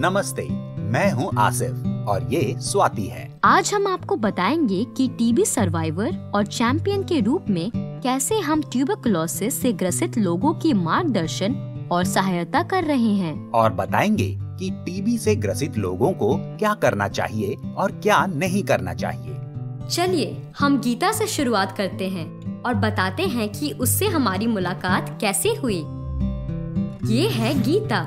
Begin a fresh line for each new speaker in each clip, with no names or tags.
नमस्ते, मैं हूँ आसिफ और ये स्वाति है।
आज हम आपको बताएंगे कि टीबी सर्वाइवर और चैंपियन के रूप में कैसे हम ट्यूबरकुलोसिस से ग्रसित लोगों की मार्गदर्शन और सहायता कर रहे हैं।
और बताएंगे कि टीबी से ग्रसित लोगों को क्या करना चाहिए और क्या नहीं करना चाहिए।
चलिए हम गीता से शुरुआत करते हैं और बताते हैं कि उससे हमारी मुलाकात कैसे हुई। ये है गीता,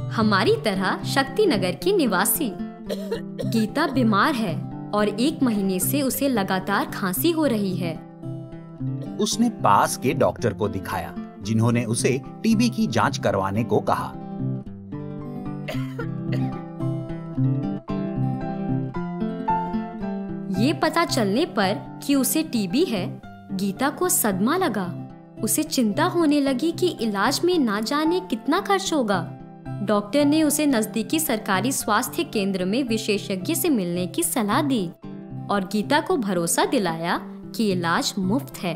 हमारी तरह शक्ति नगर की निवासी। गीता बीमार है और 1 महीने से उसे लगातार खांसी हो रही है।
उसने पास के डॉक्टर को दिखाया, जिन्होंने उसे टीबी की जांच करवाने को कहा।
ये पता चलने पर कि उसे टीबी है, गीता को सदमा लगा। उसे चिंता होने लगी कि इलाज में ना जाने कितना खर्च होगा। डॉक्टर ने उसे नजदीकी सरकारी स्वास्थ्य केंद्र में विशेषज्ञ से मिलने की सलाह दी और गीता को भरोसा दिलाया कि इलाज मुफ्त है।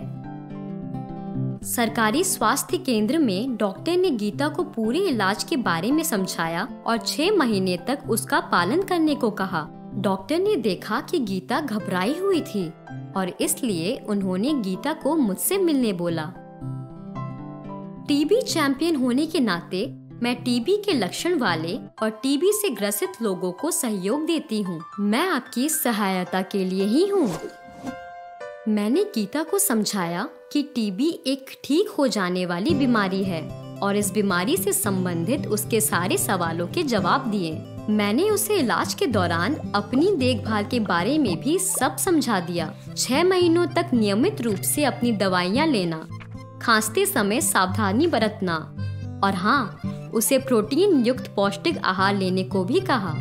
सरकारी स्वास्थ्य केंद्र में डॉक्टर ने गीता को पूरे इलाज के बारे में समझाया और 6 महीने तक उसका पालन करने को कहा। डॉक्टर ने देखा कि गीता घबराई हुई थी और इसलिए उन्होंने गीता को मुझसे मिलने बोला। टीबी चैंपियन होने के नाते मैं टीबी के लक्षण वाले और टीबी से ग्रसित लोगों को सहयोग देती हूँ। मैं आपकी सहायता के लिए ही हूँ। मैंने गीता को समझाया कि टीबी एक ठीक हो जाने वाली बीमारी है और इस बीमारी से संबंधित उसके सारे सवालों के जवाब दिए। मैंने उसे इलाज के दौरान अपनी देखभाल के बारे में भी सब समझा दिया। 6 महीनों तक नियमित रूप से अपनी दवाइयाँ लेना, खांसते समय सावधानी बरतना और हाँ, उसे प्रोटीन युक्त पौष्टिक आहार लेने को भी कहा।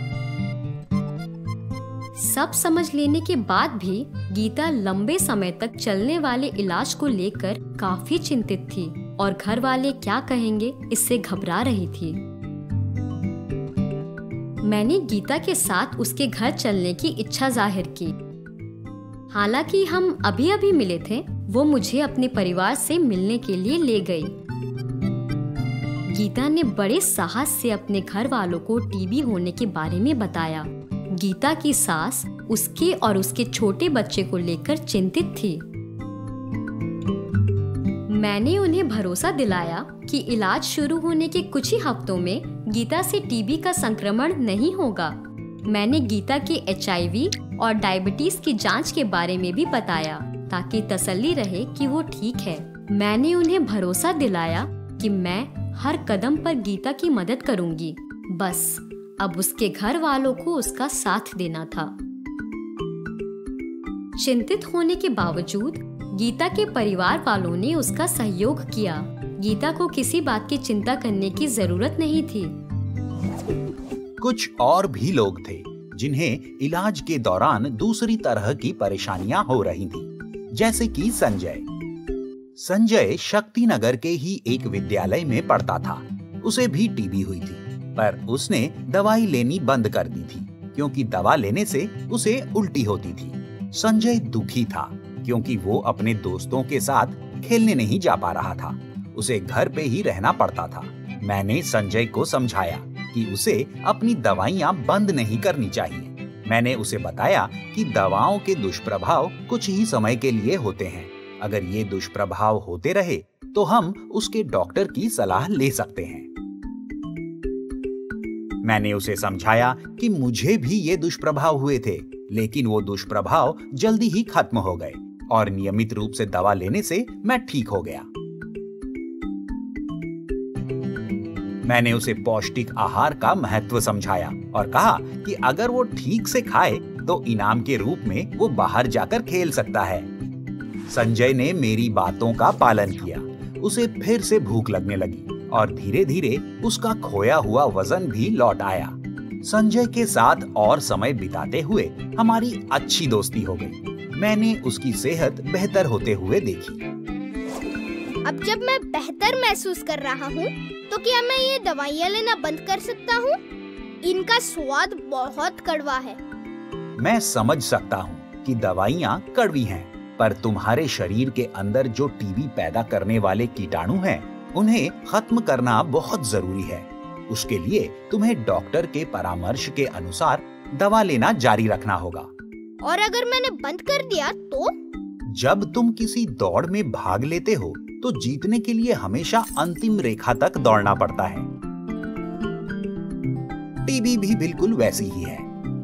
सब समझ लेने के बाद भी गीता लंबे समय तक चलने वाले इलाज को लेकर काफी चिंतित थी और घर वाले क्या कहेंगे इससे घबरा रही थी। मैंने गीता के साथ उसके घर चलने की इच्छा जाहिर की। हालांकि हम अभी मिले थे, वो मुझे अपने परिवार से मिलने के लिए ले गई। गीता ने बड़े साहस से अपने घर वालों को टीबी होने के बारे में बताया। गीता की सास उसके और उसके छोटे बच्चे को लेकर चिंतित थी। मैंने उन्हें भरोसा दिलाया कि इलाज शुरू होने के कुछ ही हफ्तों में गीता से टीबी का संक्रमण नहीं होगा। मैंने गीता के HIV और डायबिटीज की जांच के बारे में भी बताया ताकि तसल्ली रहे कि वो ठीक है। मैंने उन्हें भरोसा दिलाया कि मैं हर कदम पर गीता की मदद करूंगी। बस अब उसके घर वालों को उसका साथ देना था। चिंतित होने के बावजूद गीता के परिवार वालों ने उसका सहयोग किया। गीता को किसी बात की चिंता करने की जरूरत नहीं थी।
कुछ और भी लोग थे जिन्हें इलाज के दौरान दूसरी तरह की परेशानियां हो रही थी, जैसे कि संजय शक्ति नगर के ही एक विद्यालय में पढ़ता था। उसे भी टीबी हुई थी, पर उसने दवाई लेनी बंद कर दी थी क्योंकि दवा लेने से उसे उल्टी होती थी। संजय दुखी था क्योंकि वो अपने दोस्तों के साथ खेलने नहीं जा पा रहा था। उसे घर पे ही रहना पड़ता था। मैंने संजय को समझाया कि उसे अपनी दवाइयाँ बंद नहीं करनी चाहिए। मैंने उसे बताया कि दवाओं के दुष्प्रभाव कुछ ही समय के लिए होते हैं। अगर ये दुष्प्रभाव होते रहे तो हम उसके डॉक्टर की सलाह ले सकते हैं। मैंने उसे समझाया कि मुझे भी ये दुष्प्रभाव हुए थे, लेकिन वो दुष्प्रभाव जल्दी ही खत्म हो गए और नियमित रूप से दवा लेने से मैं ठीक हो गया। मैंने उसे पौष्टिक आहार का महत्व समझाया और कहा कि अगर वो ठीक से खाए तो इनाम के रूप में वो बाहर जाकर खेल सकता है। संजय ने मेरी बातों का पालन किया। उसे फिर से भूख लगने लगी और धीरे धीरे उसका खोया हुआ वजन भी लौट आया। संजय के साथ और समय बिताते हुए हमारी अच्छी दोस्ती हो गई। मैंने उसकी सेहत बेहतर होते हुए देखी।
अब जब मैं बेहतर महसूस कर रहा हूँ, तो क्या मैं ये दवाइयाँ लेना बंद कर सकता हूँ? इनका स्वाद बहुत कड़वा है।
मैं समझ सकता हूँ कि दवाइयाँ कड़वी हैं, पर तुम्हारे शरीर के अंदर जो टीबी पैदा करने वाले कीटाणु हैं, उन्हें खत्म करना बहुत जरूरी है। उसके लिए तुम्हें डॉक्टर के परामर्श के अनुसार दवा लेना जारी रखना होगा।
और अगर मैंने बंद कर दिया तो?
जब तुम किसी दौड़ में भाग लेते हो तो जीतने के लिए हमेशा अंतिम रेखा तक दौड़ना पड़ता है। टीबी भी बिल्कुल वैसी ही है।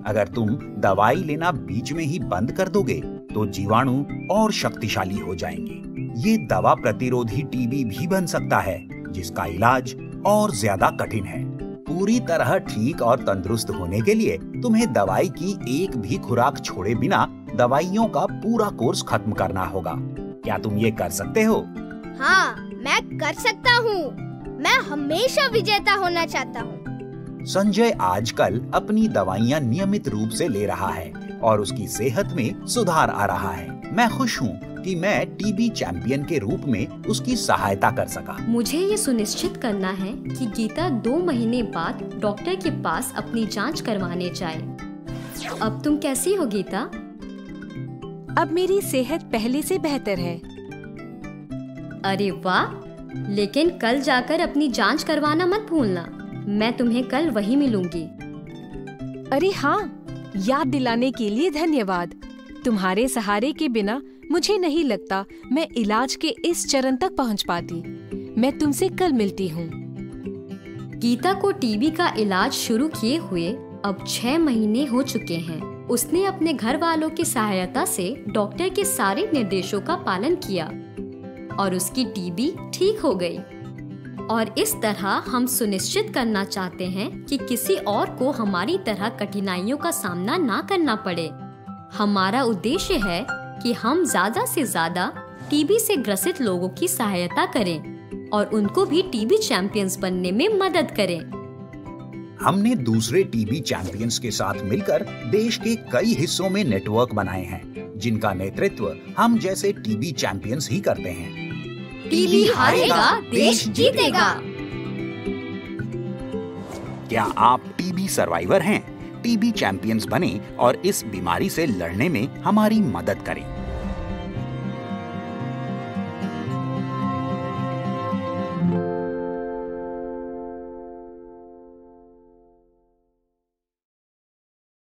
अगर तुम दवाई लेना बीच में ही बंद कर दोगे तो जीवाणु और शक्तिशाली हो जाएंगे। ये दवा प्रतिरोधी टीबी भी बन सकता है, जिसका इलाज और ज्यादा कठिन है। पूरी तरह ठीक और तंदुरुस्त होने के लिए तुम्हें दवाई की एक भी खुराक छोड़े बिना दवाइयों का पूरा कोर्स खत्म करना होगा। क्या तुम ये कर सकते हो?
हाँ, मैं कर सकता हूँ। मैं हमेशा विजेता होना चाहता हूँ।
संजय आजकल अपनी दवाइयाँ नियमित रूप से ले रहा है और उसकी सेहत में सुधार आ रहा है। मैं खुश हूँ कि मैं टीबी चैंपियन के रूप में उसकी सहायता कर सका।
मुझे ये सुनिश्चित करना है कि गीता 2 महीने बाद डॉक्टर के पास अपनी जांच करवाने जाए। अब तुम कैसी हो गीता?
अब मेरी सेहत पहले से बेहतर है।
अरे वाह! लेकिन कल जाकर अपनी जांच करवाना मत भूलना। मैं तुम्हें कल वहीं मिलूंगी।
अरे हाँ, याद दिलाने के लिए धन्यवाद। तुम्हारे सहारे के बिना मुझे नहीं लगता मैं इलाज के इस चरण तक पहुंच पाती। मैं तुमसे कल मिलती हूँ।
गीता को टीबी का इलाज शुरू किए हुए अब 6 महीने हो चुके हैं। उसने अपने घर वालों की सहायता से डॉक्टर के सारे निर्देशों का पालन किया और उसकी टीबी ठीक हो गई। और इस तरह हम सुनिश्चित करना चाहते हैं कि किसी और को हमारी तरह कठिनाइयों का सामना ना करना पड़े। हमारा उद्देश्य है कि हम ज्यादा से ज्यादा टीबी से ग्रसित लोगों की सहायता करें और उनको भी टीबी चैंपियंस बनने में मदद करें।
हमने दूसरे टीबी चैंपियंस के साथ मिलकर देश के कई हिस्सों में नेटवर्क बनाए हैं, जिनका नेतृत्व हम जैसे टीबी चैंपियंस ही करते हैं।
टीबी हारेगा, देश जीतेगा।
क्या आप टीबी सर्वाइवर हैं? टीबी चैंपियंस बने और इस बीमारी से लड़ने में हमारी मदद करें।